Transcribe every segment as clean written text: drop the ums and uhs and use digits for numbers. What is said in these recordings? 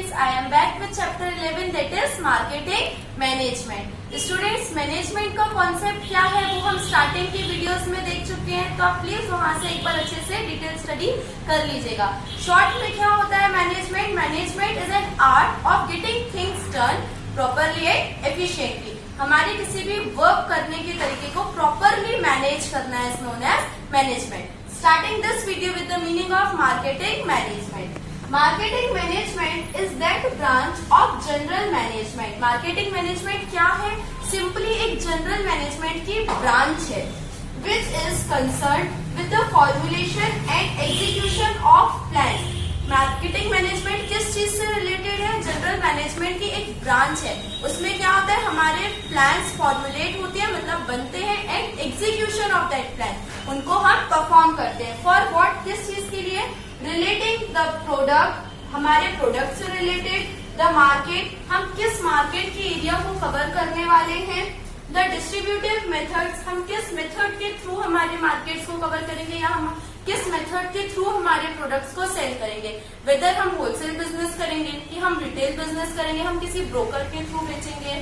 students, I am back with chapter 11 that is marketing management. Students, management का concept क्या है वो हम स्टार्टिंग की वीडियोस में देख चुके हैं, तो आप प्लीज वहां से एक बार अच्छे से डिटेल स्टडी कर लीजिएगा। शॉर्ट में क्या होता है management? Management is an art of getting things done properly and efficiently. हमारे किसी भी वर्क करने के तरीके को प्रॉपरली मैनेज करना is known as management. Starting this video with the meaning of marketing management. Marketing management is that branch of general management. Marketing management क्या है? Simply एक general management की branch है, which is concerned with the formulation and execution of plans. Marketing management किस चीज से related है? General management की एक ब्रांच है। उसमें क्या होता है, हमारे प्लान्स फॉर्मुलेट होते हैं, मतलब बनते हैं, and execution of that plan उनको हम परफॉर्म करते हैं। For what? किस चीज के लिए? रिलेटिंग द प्रोडक्ट, हमारे प्रोडक्ट से रिलेटेड, द मार्केट, हम किस मार्केट के एरिया को कवर करने वाले हैं, द डिस्ट्रीब्यूटिव मेथड्स, हम किस मेथड के थ्रू हमारे मार्केट्स को कवर करेंगे या हम किस मेथड के थ्रू हमारे प्रोडक्ट्स को सेल करेंगे, वेदर हम होलसेल बिजनेस करेंगे कि हम रिटेल बिजनेस करेंगे, हम किसी ब्रोकर के थ्रू बेचेंगे।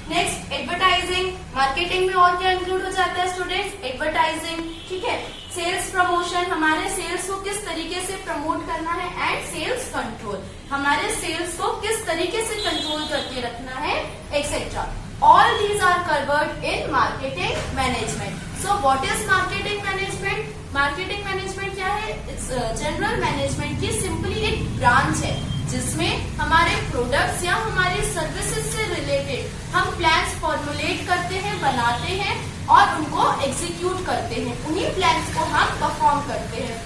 Next, advertising. मार्केटिंग में और क्या इंक्लूड हो जाता है स्टूडेंट्स? एडवर्टाइजिंग, ठीक है। सेल्स प्रमोशन, हमारे सेल्स को किस तरीके से प्रमोट करना है, एंड सेल्स कंट्रोल, हमारे सेल्स को किस तरीके से कंट्रोल करके रखना है, etcetera. All these are covered in marketing management. So what is marketing management? Marketing management क्या है? It's general management की simply एक branch है जिसमें हमारे प्रोडक्ट्स या हमारी सर्विसेज से रिलेटेड हम प्लान्स फॉर्मुलेट करते हैं, बनाते हैं और उनको एग्जीक्यूट करते हैं। उन्हीं प्लान्स को हम परफॉर्म करते हैं।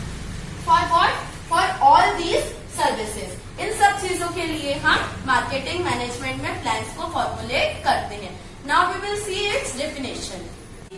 For what? For all these services. इन सब चीजों के लिए हम मार्केटिंग मैनेजमेंट में प्लान्स को फॉर्मुलेट करते हैं। Now we will see its definition.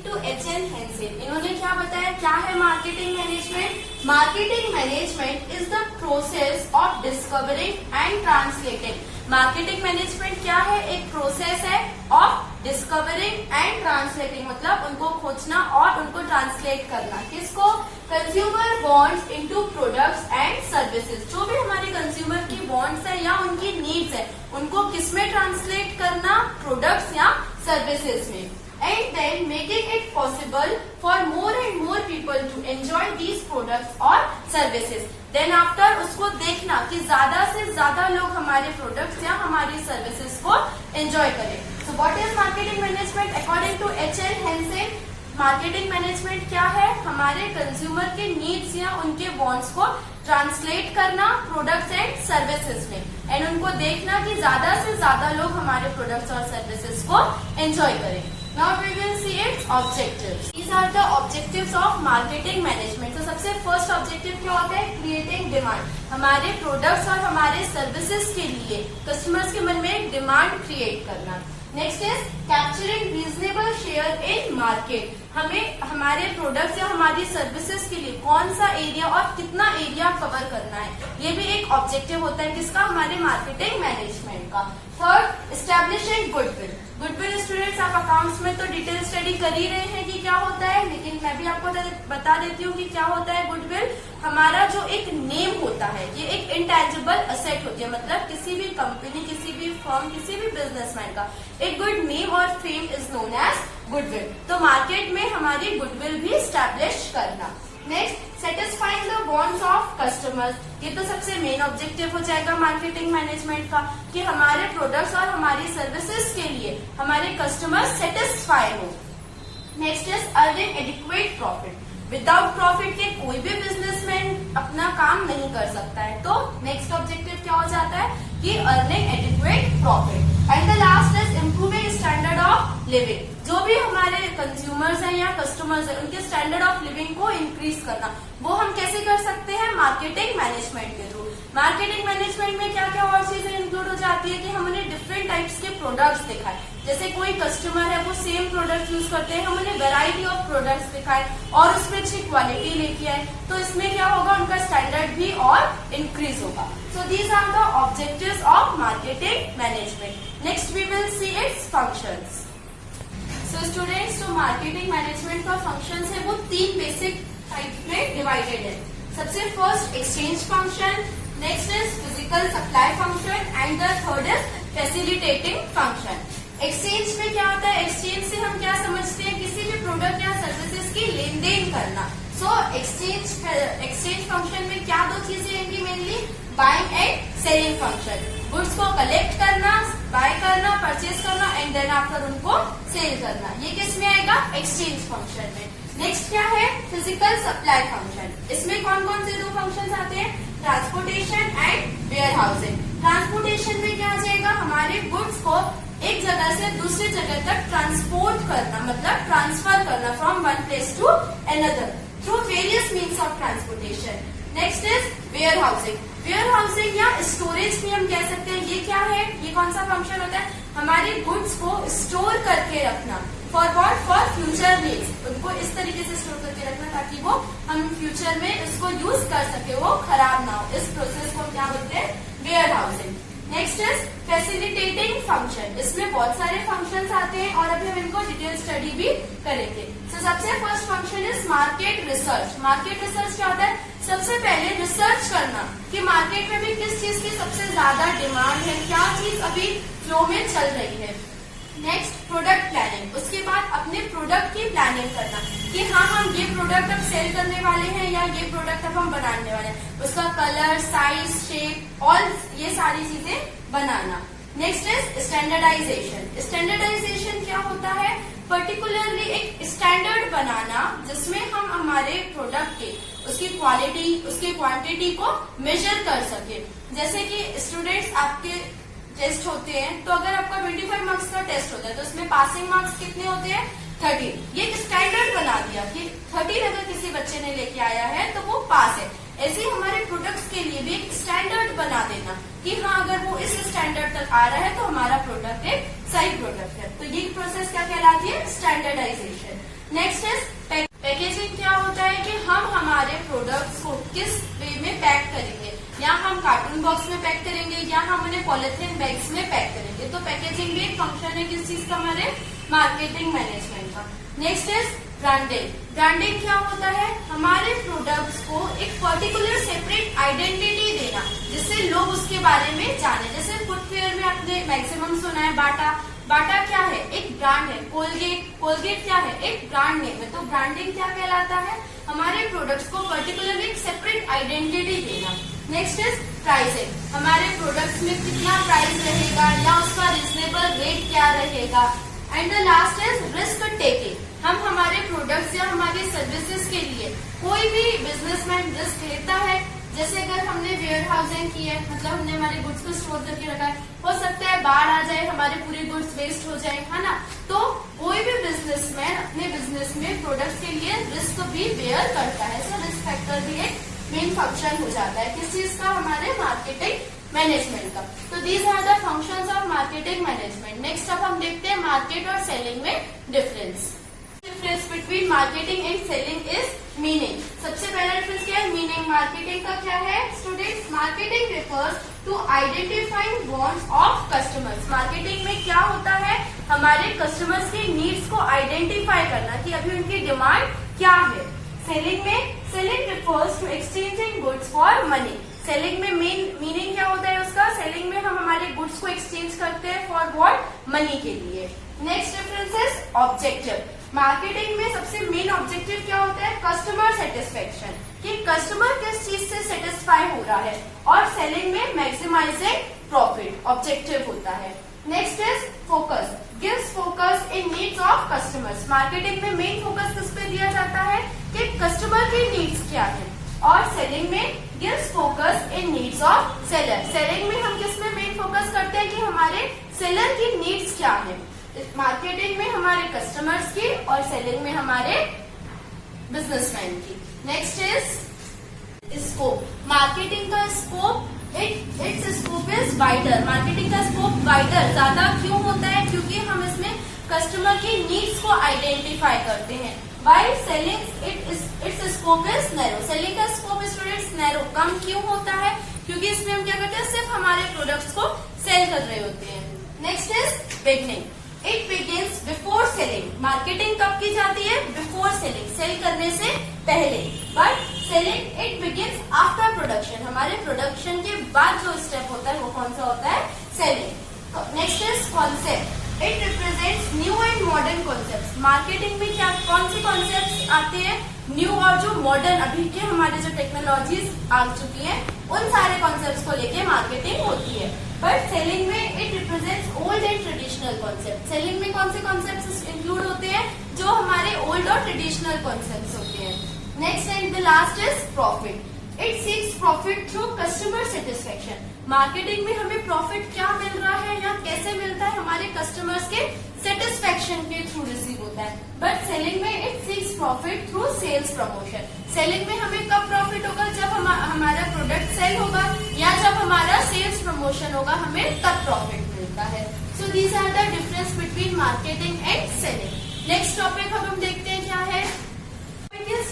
To H.N. Hensen, इन्होंने क्या बताया, क्या है marketing management? Marketing management is the process of discovering and translating. Marketing management क्या है? एक प्रोसेस है ऑफ डिस्कवरिंग एंड ट्रांसलेटिंग, मतलब उनको खोजना और उनको ट्रांसलेट करना। किसको? Consumer wants into products and services. जो भी हमारे कंज्यूमर की वांट्स है या उनकी नीड्स है, उनको किसमें ट्रांसलेट करना? प्रोडक्ट्स या सर्विसेज में। And then making it possible for more and more people to enjoy these products or services. Then after उसको देखना कि ज्यादा से ज्यादा लोग हमारे प्रोडक्ट्स या हमारी सर्विसेज को एंजॉय करें। So what is marketing management according to H.N. Hensen? Marketing management क्या है? हमारे कंज्यूमर के नीड्स या उनके वांट्स को ट्रांसलेट करना प्रोडक्ट्स एंड सर्विसेज में, एंड उनको देखना कि ज्यादा से ज्यादा लोग हमारे प्रोडक्ट्स और सर्विसेज को एंजॉय करें। Now we will see its objectives. These are the objectives of marketing management. तो सबसे फर्स्ट ऑब्जेक्टिव क्या होता है? Creating demand. हमारे प्रोडक्ट्स और हमारे सर्विसेज के लिए कस्टमर्स के मन में एक डिमांड क्रिएट करना। Next is capturing reasonable share in market. हमें हमारे प्रोडक्ट्स या हमारी सर्विसेज के लिए कौन सा एरिया और कितना एरिया कवर करना है, ये भी एक ऑब्जेक्टिव होता है किसका? हमारे मार्केटिंग मैनेजमेंट का। Third, establishing goodwill. Goodwill students, आप अकाउंट्स में तो डिटेल स्टडी कर ही रहे हैं कि क्या होता है, लेकिन मैं भी आपको बता देती हूँ कि क्या होता है गुडविल। हमारा जो एक नेम होता है, ये एक इंटेंजिबल असेट होती है, मतलब किसी भी कंपनी, किसी भी फर्म, किसी भी बिजनेसमैन का एक गुड नेम और fame is known as goodwill. तो मार्केट में हमारी गुडविल भी स्टैब्लिश करना। Next, satisfying the wants of customers. ये तो सबसे मेन ऑब्जेक्टिव हो जाएगा मार्केटिंग मैनेजमेंट का, कि हमारे प्रोडक्ट्स और हमारी सर्विसेज के लिए हमारे कस्टमर्स सेटिस्फाई हो। Next is earning adequate profit. Without profit के कोई भी बिजनेसमैन अपना काम नहीं कर सकता है। तो नेक्स्ट ऑब्जेक्टिव क्या हो जाता है कि earning adequate profit. And the last is improving standard of living. जो भी हमारे कंज्यूमर्स हैं या कस्टमर्स हैं, उनके स्टैंडर्ड ऑफ लिविंग को इंक्रीज करना, वो हम कैसे कर सकते हैं? मार्केटिंग मैनेजमेंट के थ्रू। मार्केटिंग मैनेजमेंट में क्या क्या और चीजें इंक्लूड हो जाती है कि हम उन्हें डिफरेंट टाइप्स के प्रोडक्ट्स दिखाएं। जैसे कोई कस्टमर है, वो सेम प्रोडक्ट यूज करते हैं, हम उन्हें वेराइटी ऑफ प्रोडक्ट्स दिखाएं और उसमें अच्छी क्वालिटी लेके आए, तो इसमें क्या होगा? उनका स्टैंडर्ड भी और इंक्रीज होगा। So these are the objectives of marketing management. Next we will see its functions. So students, जो मार्केटिंग मैनेजमेंट का फंक्शंस है वो तीन बेसिक टाइप में डिवाइडेड है। सबसे first exchange function, next is physical supply function and and the third is facilitating function. Exchange में क्या होता है, एक्सचेंज से हम क्या समझते हैं, किसी भी प्रोडक्ट या सर्विसेज की लेन देन करना। सो एक्सचेंज फंक्शन में क्या दो चीजें आएंगी mainly, buying and selling function. Goods को कलेक्ट करना, बाय करना, परचेज करना एंड देन आफ्टर उनको सेल करना, ये किस में आएगा, एक्सचेंज फंक्शन में। नेक्स्ट क्या है, फिजिकल सप्लाई फंक्शन। इसमें कौन कौन से दो फंक्शन आते हैं, transportation and warehousing. Transportation में क्या आ जाएगा, हमारे गुड्स को एक जगह से दूसरी जगह तक ट्रांसपोर्ट करना, मतलब ट्रांसफर करना from one place to another through various means of transportation. Next is warehousing. Warehousing या स्टोरेज भी हम कह सकते हैं। ये क्या है, ये कौन सा फंक्शन होता है, हमारे गुड्स को स्टोर करके रखना। For what, for future needs. उनको इस तरीके से स्टोर करके रखना ताकि वो हम फ्यूचर में इसको यूज कर सके, वो खराब ना हो। इस प्रोसेस को क्या बोलते हैं, warehousing. Next is facilitating function. इसमें बहुत सारे फंक्शंस आते हैं और अभी हम इनको डिटेल स्टडी भी करेंगे। तो सबसे first function is market research. Market research क्या होता है, सबसे पहले रिसर्च करना कि मार्केट में भी किस चीज की सबसे ज्यादा डिमांड है, क्या चीज अभी फ्लो में चल रही है। Next product planning. उसके बाद अपने प्रोडक्ट की प्लानिंग करना कि हाँ हम ये प्रोडक्ट अब सेल करने वाले हैं या ये प्रोडक्ट अब हम बनाने वाले हैं, उसका कलर, साइज, शेप, ऑल ये सारी चीजें बनाना। Next is standardisation. स्टैंडर्डाइजेशन क्या होता है, पर्टिकुलरली एक स्टैंडर्ड बनाना जिसमें हम हमारे प्रोडक्ट के उसकी क्वालिटी, उसकी क्वांटिटी को मेजर कर सके। जैसे कि स्टूडेंट्स आपके टेस्ट होते हैं, तो अगर आपका 25 मार्क्स का टेस्ट होता है तो उसमें पासिंग मार्क्स कितने होते हैं, 30। ये एक स्टैंडर्ड बना दिया कि 30 अगर किसी बच्चे ने लेके आया है तो वो पास है। ऐसे ही हमारे प्रोडक्ट्स के लिए भी एक स्टैंडर्ड बना देना कि हाँ अगर वो इस स्टैंडर्ड तक आ रहा है तो हमारा प्रोडक्ट एक सही प्रोडक्ट है। तो ये प्रोसेस क्या कहलाती है, स्टैंडर्डाइजेशन। Next is packaging. क्या होता है कि हम हमारे प्रोडक्ट्स को किस वे में पैक करेंगे, या हम कार्टून बॉक्स में पैक करेंगे या हम उन्हें पॉलिथीन बैग्स में पैक करेंगे। तो पैकेजिंग भी एक फंक्शन है किस चीज का, हमारे मार्केटिंग मैनेजमेंट का। Next is branding. ब्रांडिंग क्या होता है, हमारे प्रोडक्ट्स को एक पर्टिकुलर सेपरेट आइडेंटिटी देना जिससे लोग उसके बारे में जाने। जैसे फुटवेयर में आपने मैक्सिमम सुना है बाटा। बाटा क्या है, एक ब्रांड है। कोलगेट, कोलगेट क्या है, एक ब्रांड नेम है। तो ब्रांडिंग क्या कहलाता है, हमारे प्रोडक्ट्स को पर्टिकुलरली एक सेपरेट आइडेंटिटी देना। Next is pricing. हमारे प्रोडक्ट्स में कितना प्राइस रहेगा या उसका रिजनेबल रेट क्या रहेगा। And the last is risk taking. हम हमारे प्रोडक्ट्स या हमारी सर्विसेज के लिए कोई भी बिजनेसमैन रिस्क लेता है। जैसे अगर हमने वेयर हाउसिंग की है, मतलब हमने हमारे गुड्स को स्टोर करके रखा है, हो सकता है बाढ़ आ जाए, हमारे पूरे गुड्स वेस्ट हो जाए, है ना। तो कोई भी बिजनेसमैन अपने बिजनेस में प्रोडक्ट्स के लिए रिस्क भी बेयर करता है। सो रिस्क फैक्टर भी एक मेन फंक्शन हो जाता है किस चीज का, हमारे मार्केटिंग मैनेजमेंट का। तो these are the functions of marketing management. Next अब हम देखते हैं मार्केट और सेलिंग में difference. Difference between marketing and selling is meaning. सबसे पहला डिफरेंस क्या है, मीनिंग। मार्केटिंग का क्या है students, marketing refers to identifying wants of customers. Marketing में क्या होता है, हमारे कस्टमर्स की नीड्स को आइडेंटिफाई करना कि अभी उनकी डिमांड क्या है। सेलिंग में, selling refers to exchanging goods for money. Selling में मेन मीनिंग क्या होता है उसका, सेलिंग में हम हमारे गुड्स को एक्सचेंज करते हैं फॉर व्हाट, मनी के लिए। Next difference is objective. Marketing में सबसे मेन ऑब्जेक्टिव क्या होता है, कस्टमर सेटिस्फेक्शन, कि कस्टमर किस चीज से सेटिस्फाई हो रहा है। और सेलिंग में मैक्सिमाइजिंग प्रॉफिट ऑब्जेक्टिव होता है। Next is focus, gives focus in needs of customers. Marketing में मेन फोकस किस पे दिया जाता है कि कस्टमर की नीड्स क्या है। और सेलिंग में gives focus in needs of seller. Selling में हम किस में मेन फोकस करते हैं कि हमारे सेलर की नीड्स क्या है। मार्केटिंग में हमारे कस्टमर्स की और सेलिंग में हमारे बिजनेसमैन की। Next is scope. मार्केटिंग का scope, its scope is wider. Marketing का स्कोप वाइडर ज्यादा क्यों होता है, क्योंकि हम इसमें कस्टमर की नीड्स को आइडेंटिफाई करते हैं। By selling it's scope is narrow. Selling का स्कोप स्टूडेंट्स नैरो, कम क्यों होता है, क्योंकि इसमें हम क्या करते हैं, सिर्फ हमारे प्रोडक्ट्स को सेल कर रहे होते हैं। Next is beginning. It begins before selling. Marketing कब की जाती है, बिफोर सेलिंग, सेल करने से पहले। But selling it begins after production. हमारे प्रोडक्शन के बाद जो स्टेप होता है वो कौन सा होता है, concept. It represents new and modern concepts. Marketing में क्या कौन से कॉन्सेप्ट्स आते हैं? न्यू और जो मॉडर्न अभी के हमारे जो टेक्नोलॉजीज आ चुकी हैं उन सारे कॉन्सेप्ट्स को लेके मार्केटिंग होती है. बट सेलिंग में it represents old and traditional concept. Selling में कौन से कॉन्सेप्ट्स इंक्लूड होते हैं? जो हमारे ओल्ड और ट्रेडिशनल कॉन्सेप्ट्स होते हैं. Next and the last is profit. It seeks profit through customer satisfaction. Marketing में हमें प्रॉफिट क्या मिल रहा है या कैसे मिलता है? हमारे कस्टमर्स के सेटिस्फेक्शन के थ्रू रिसीव होता है. बट सेलिंग में it seeks profit through sales promotion. Selling में हमें कब प्रॉफिट होगा? जब हमारा प्रोडक्ट सेल होगा या जब हमारा सेल्स प्रमोशन होगा, हमें तब प्रॉफिट मिलता है. So these are the difference between marketing and selling. Next topic अब हम देखते हैं क्या है.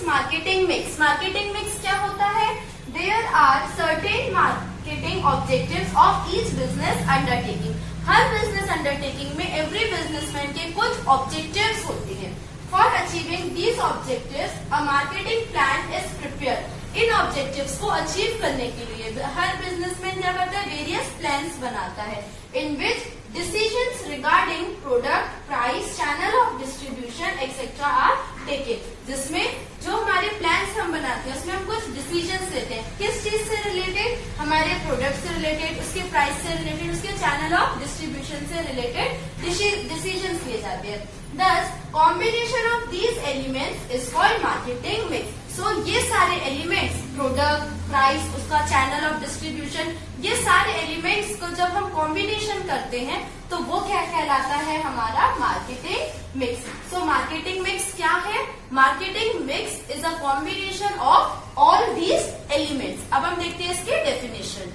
Marketing mix. मार्केटिंग मिक्स क्या होता है? There are certain marketing objectives of each business undertaking. हर बिजनेस अंडरटेकिंग में एवरी बिजनेसमैन के कुछ ऑब्जेक्टिव्स होते हैं. For achieving these objectives a marketing plan is prepare. इन ऑब्जेक्टिव्स को अचीव करने के लिए हर बिजनेसमैन क्या करता है? वेरियस प्लान्स बनाता है इन विच decisions regarding product, price, channel of distribution, etc. are taken. जिसमें जो हमारे प्लान्स हम बनाते हैं उसमें हम कुछ डिसीजंस लेते हैं. किस चीज से रिलेटेड? हमारे प्रोडक्ट से रिलेटेड, उसके प्राइस से रिलेटेड, उसके चैनल ऑफ डिस्ट्रीब्यूशन से रिलेटेड डिसीजंस लिए जाते हैं. Thus, combination of these elements is called marketing mix. So ये सारे एलिमेंट्स, प्रोडक्ट, प्राइस, उसका चैनल ऑफ डिस्ट्रीब्यूशन, ये सारे एलिमेंट्स को जब हम कॉम्बिनेशन करते हैं तो वो क्या कहलाता है? हमारा marketing mix. So marketing mix क्या है? Marketing mix is a combination of all these elements. अब हम देखते हैं इसके definition.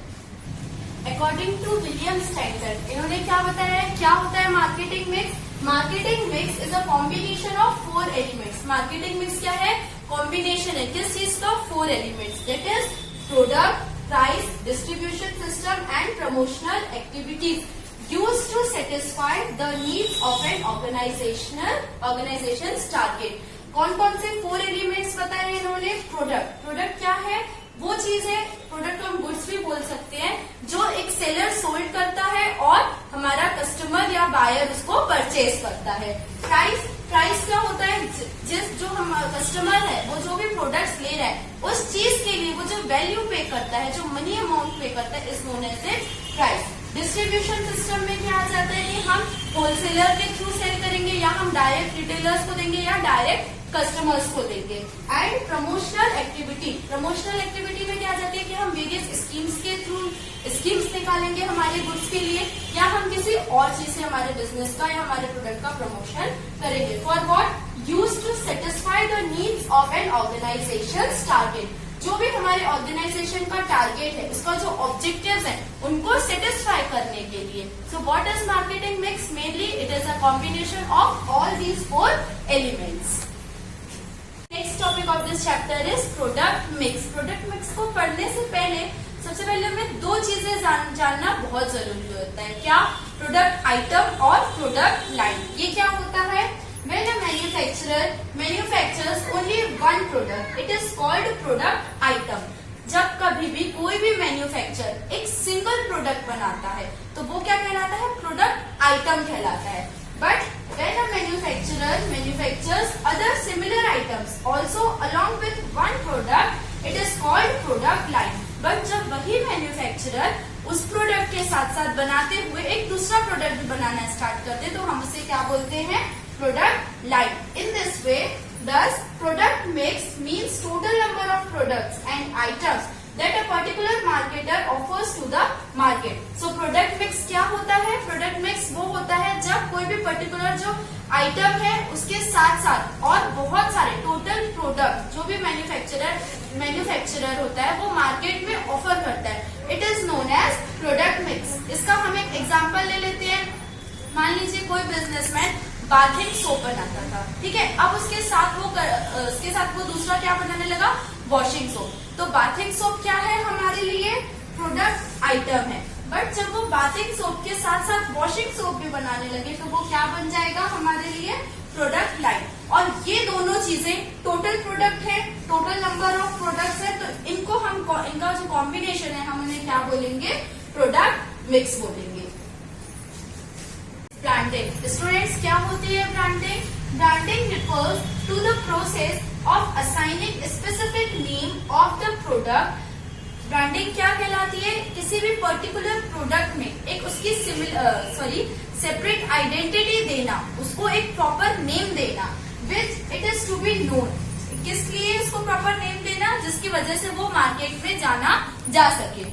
According to William Standard, इन्होंने क्या बताया है क्या होता है marketing mix? Marketing mix is a combination of 4 elements. Marketing mix क्या है? कॉम्बिनेशन है किस चीज का? 4 elements. That is product, price, distribution system and promotional activities used to satisfy the needs of an organization's target. कौन कौन से 4 elements बताए इन्होंने? प्रोडक्ट. प्रोडक्ट क्या है? वो चीज है, प्रोडक्ट को हम गुड्स भी बोल सकते हैं, जो एक सेलर सोल्ड करता है और हमारा कस्टमर या बायर उसको परचेज करता है. प्राइस. प्राइस क्या होता है? जो हम कस्टमर है वो जो भी प्रोडक्ट्स ले रहा है उस चीज के लिए वो जो वैल्यू पे करता है, जो मनी अमाउंट पे करता है, is known as price. Distribution system में क्या आ जाता है कि हम होलसेलर के थ्रू सेल करेंगे या हम डायरेक्ट रिटेलर्स को देंगे या डायरेक्ट कस्टमर्स को देंगे. And promotional activity. Promotional activity में क्या आ जाती है कि हम वेरियस स्कीम्स के थ्रू स्कीम्स निकालेंगे हमारे गुड्स के लिए या हम किसी और चीज से हमारे बिजनेस का या हमारे प्रोडक्ट का प्रमोशन करेंगे. For what? Used to satisfy the needs of an organizations target. जो भी हमारे ऑर्गेनाइजेशन का टारगेट है, उसका जो ऑब्जेक्टिव्स है, उनको सेटिस्फाई करने के लिए. So what is marketing mix? Mainly it is a combination of all these 4 elements. Next topic of this chapter is product mix. Product mix को पढ़ने से पहले सबसे पहले हमें 2 चीजें जानना बहुत जरूरी होता है. क्या? प्रोडक्ट आइटम और प्रोडक्ट लाइन. ये क्या होता है? When a manufacturer manufactures only one product, it is called product item. जब कभी भी कोई भी मैन्युफैक्चर एक सिंगल प्रोडक्ट बनाता है तो वो क्या कहलाता है? प्रोडक्ट आइटम कहलाता है. But when a manufacturer manufactures other similar items also along with one product, it is called product line. But जब वही मैन्युफैक्चरर उस प्रोडक्ट के साथ साथ बनाते हुए एक दूसरा प्रोडक्ट बनाना स्टार्ट करते तो हम उसे क्या बोलते हैं? Product line. In this way, thus product mix means total number of products and items that a particular marketer offers to the market. So product mix क्या होता है? Product mix वो होता है जब कोई भी पर्टिकुलर जो आइटम है उसके साथ साथ और बहुत सारे टोटल प्रोडक्ट जो भी मैन्युफैक्चरर होता है वो मार्केट में ऑफर करता है. It is known as product mix. इसका हम एक एग्जाम्पल ले लेते हैं. मान लीजिए कोई बिजनेसमैन बाथिंग सोप बनाता था, ठीक है. अब उसके साथ वो दूसरा क्या बनाने लगा? Washing soap. तो बाथिंग सोप क्या है? हमारे लिए प्रोडक्ट आइटम है. बट जब वो बाथिंग सोप के साथ साथ वॉशिंग सोप भी बनाने लगे तो वो क्या बन जाएगा हमारे लिए? Product line. और ये दोनों चीजें टोटल प्रोडक्ट है, टोटल नंबर ऑफ प्रोडक्ट्स है, तो इनको हम इनका जो कॉम्बिनेशन है हम उन्हें क्या बोलेंगे? प्रोडक्ट मिक्स बोलेंगे. ब्रांडिंग। स्टूडेंट्स, क्या होती है branding? Branding refers to the process of assigning a specific name of the product। Branding क्या कहलाती है? किसी भी पर्टिकुलर प्रोडक्ट में एक उसकी सेपरेट आइडेंटिटी देना, उसको एक प्रॉपर नेम देना, which it is to be known. किस लिए उसको प्रॉपर नेम देना? जिसकी वजह से वो मार्केट में जाना जा सके।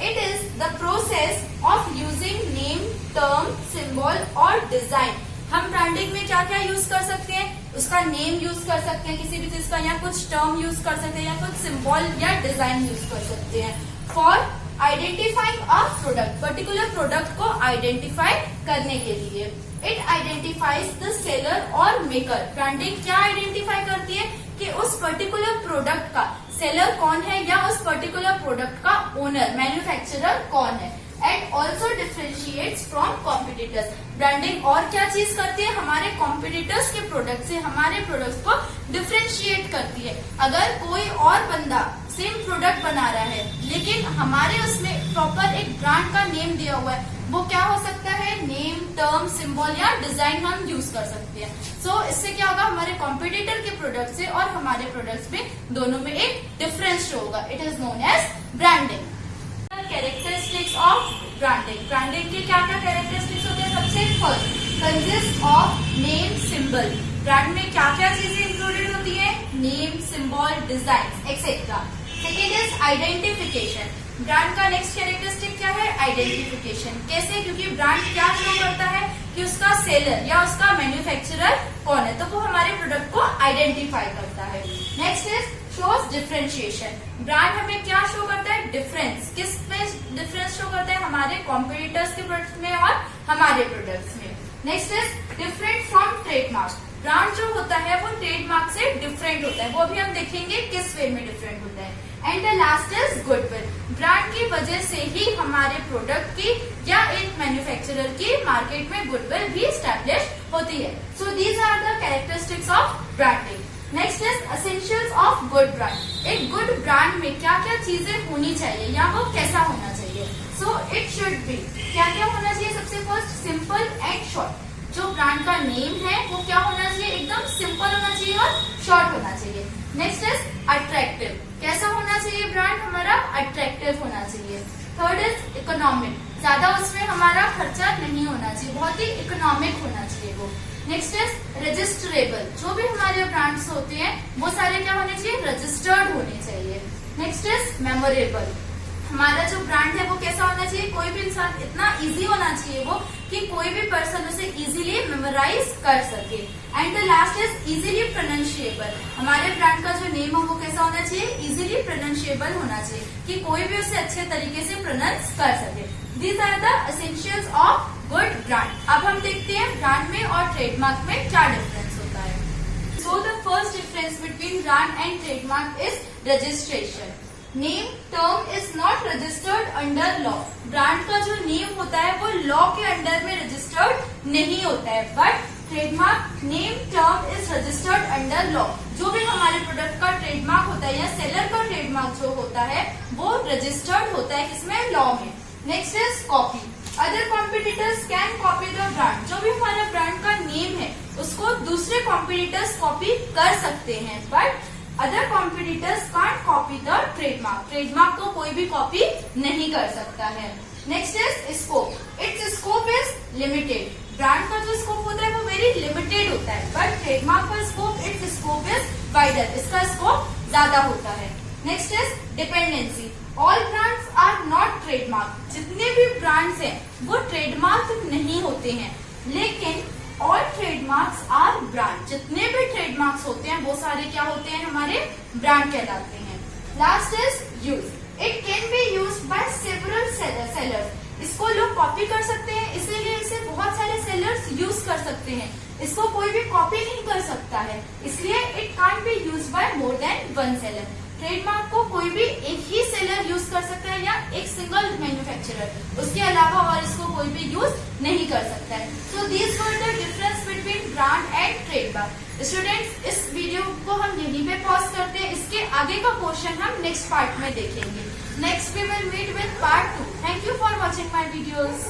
It is the process of using name, term, symbol और डिजाइन। हम ब्रांडिंग में क्या क्या यूज कर सकते हैं? उसका नेम यूज कर सकते हैं किसी भी चीज का, या कुछ टर्म यूज कर सकते हैं, या कुछ सिंबल या डिजाइन यूज कर सकते हैं for identifying a product, particular product को आइडेंटिफाई करने के लिए। इट आइडेंटिफाइज द सेलर और मेकर। ब्रांडिंग क्या आइडेंटिफाई करती है कि उस पर्टिकुलर प्रोडक्ट का सेलर कौन है या उस पर्टिकुलर प्रोडक्ट का ओनर, मैन्युफैक्चरर कौन है। And also differentiates from competitors. Branding और क्या चीज करती है? हमारे कॉम्पिटिटर्स के प्रोडक्ट से हमारे प्रोडक्ट्स को डिफरेंशिएट करती है। अगर कोई और बंदा सेम प्रोडक्ट बना रहा है लेकिन हमारे उसमें प्रॉपर एक ब्रांड का नेम दिया हुआ है, वो क्या हो सकता है? नेम, टर्म, सिंबल या डिजाइन हम यूज कर सकते हैं। सो इससे क्या होगा? हमारे कॉम्पिटिटर के प्रोडक्ट से और हमारे प्रोडक्ट्स में दोनों में एक डिफरेंस होगा। It is known as branding. Characteristics of branding. Branding के क्या क्या कैरेक्टरिस्टिक्स होते हैं? सबसे first, consist of name, symbol. Brand में क्या क्या चीजें इंक्लूडेड होती है? Name, symbol, design etcetera. Second is identification. Brand का नेक्स्ट कैरेक्टरिस्टिक क्या है? आइडेंटिफिकेशन। कैसे? क्योंकि ब्रांड क्या शो करता है कि उसका सेलर या उसका मैन्युफैक्चरर कौन है, तो वो हमारे प्रोडक्ट को आइडेंटिफाई करता है। Next is shows differentiation. Brand हमें क्या शो करता है? डिफरेंस। किस में डिफरेंस शो करता है? हमारे कॉम्पिटिटर्स के प्रोडक्ट्स में और हमारे प्रोडक्ट्स में। Next is different from trademark. Brand जो होता है वो ट्रेडमार्क से डिफरेंट होता है, वो भी हम देखेंगे किस वे में डिफरेंट होता है। And the last is goodwill. Brand की वजह से ही हमारे प्रोडक्ट की या एक मैन्युफैक्चरर की मार्केट में गुडविल भी स्टैब्लिश होती है। So these are the characteristics of branding. Next is essentials of good brand. एक गुड ब्रांड में क्या क्या चीजें होनी चाहिए या वो कैसा होना चाहिए? सो इट शुड बी, क्या क्या होना चाहिए? सबसे फर्स्ट, सिंपल एंड शॉर्ट। जो ब्रांड का नेम है वो क्या होना चाहिए? एकदम सिंपल होना चाहिए और शॉर्ट होना चाहिए। Next is attractive. कैसा होना चाहिए ब्रांड हमारा? अट्रैक्टिव होना चाहिए। Third is economic. ज्यादा उसमें हमारा खर्चा नहीं होना चाहिए, बहुत ही इकोनॉमिक होना चाहिए वो। Next is registrable. जो भी हमारे ब्रांड्स होते हैं वो सारे क्या होने चाहिए? रजिस्टर्ड होने चाहिए। Next is memorable. हमारा जो ब्रांड है वो कैसा होना चाहिए? कोई भी इंसान, इतना इजी होना चाहिए वो कि कोई भी पर्सन उसे इजीली मेमोराइज कर सके। And the last is easily pronounceable. हमारे ब्रांड का जो नेम है वो कैसा होना चाहिए? इजीली प्रोनाउंशिएबल होना चाहिए कि कोई भी उसे अच्छे तरीके से प्रोनाउंस कर सके। These are the essentials of good brand. अब हम देखते हैं ब्रांड में और ट्रेडमार्क में क्या डिफरेंस होता है। So the first difference between brand and trademark is registration. Name, term is not registered under law. Brand का जो नेम होता है वो लॉ के अंडर में रजिस्टर्ड नहीं होता है, but trademark name, term is registered under law. जो भी हमारे प्रोडक्ट का ट्रेडमार्क होता है या सेलर का ट्रेडमार्क जो होता है वो रजिस्टर्ड होता है किसमें? लॉ में। Next is copy. Other competitors can copy the brand. जो भी हमारा ब्रांड का नेम है उसको दूसरे कॉम्पिटिटर्स कॉपी कर सकते हैं, but other competitors can't copy the trademark. Trademark को कोई भी कॉपी नहीं कर सकता है। Next is scope. Its scope is limited. Brand का जो स्कोप होता है वो वेरी लिमिटेड होता है, बट ट्रेडमार्क का scope, its scope is wider. इसका स्कोप ज्यादा होता है। Next is dependency. All brands are not trademark. जितने भी ब्रांड्स हैं वो ट्रेडमार्क नहीं होते हैं, लेकिन ऑल ट्रेडमार्क्स आर ब्रांड। जितने भी ट्रेडमार्क्स होते हैं वो सारे क्या होते हैं? हमारे ब्रांड कहलाते हैं। Last is use. It can be used by several sellers. इसको लोग कॉपी कर सकते हैं, इसीलिए इसे बहुत सारे सेलर्स यूज कर सकते हैं। इसको कोई भी कॉपी नहीं कर सकता है, इसलिए it can't be used by more than one seller. Trademark को कोई भी एक ही सेलर यूज कर सकता है या एक सिंगल मैन्युफैक्चरर, उसके अलावा और इसको कोई भी यूज नहीं कर सकता है। So these were the difference between brand and trademark. Students, इस वीडियो को हम यहीं पे पॉज करते हैं। इसके आगे का क्वेश्चन हम नेक्स्ट पार्ट में देखेंगे। Next we will meet with part 2। Thank you for watching my videos.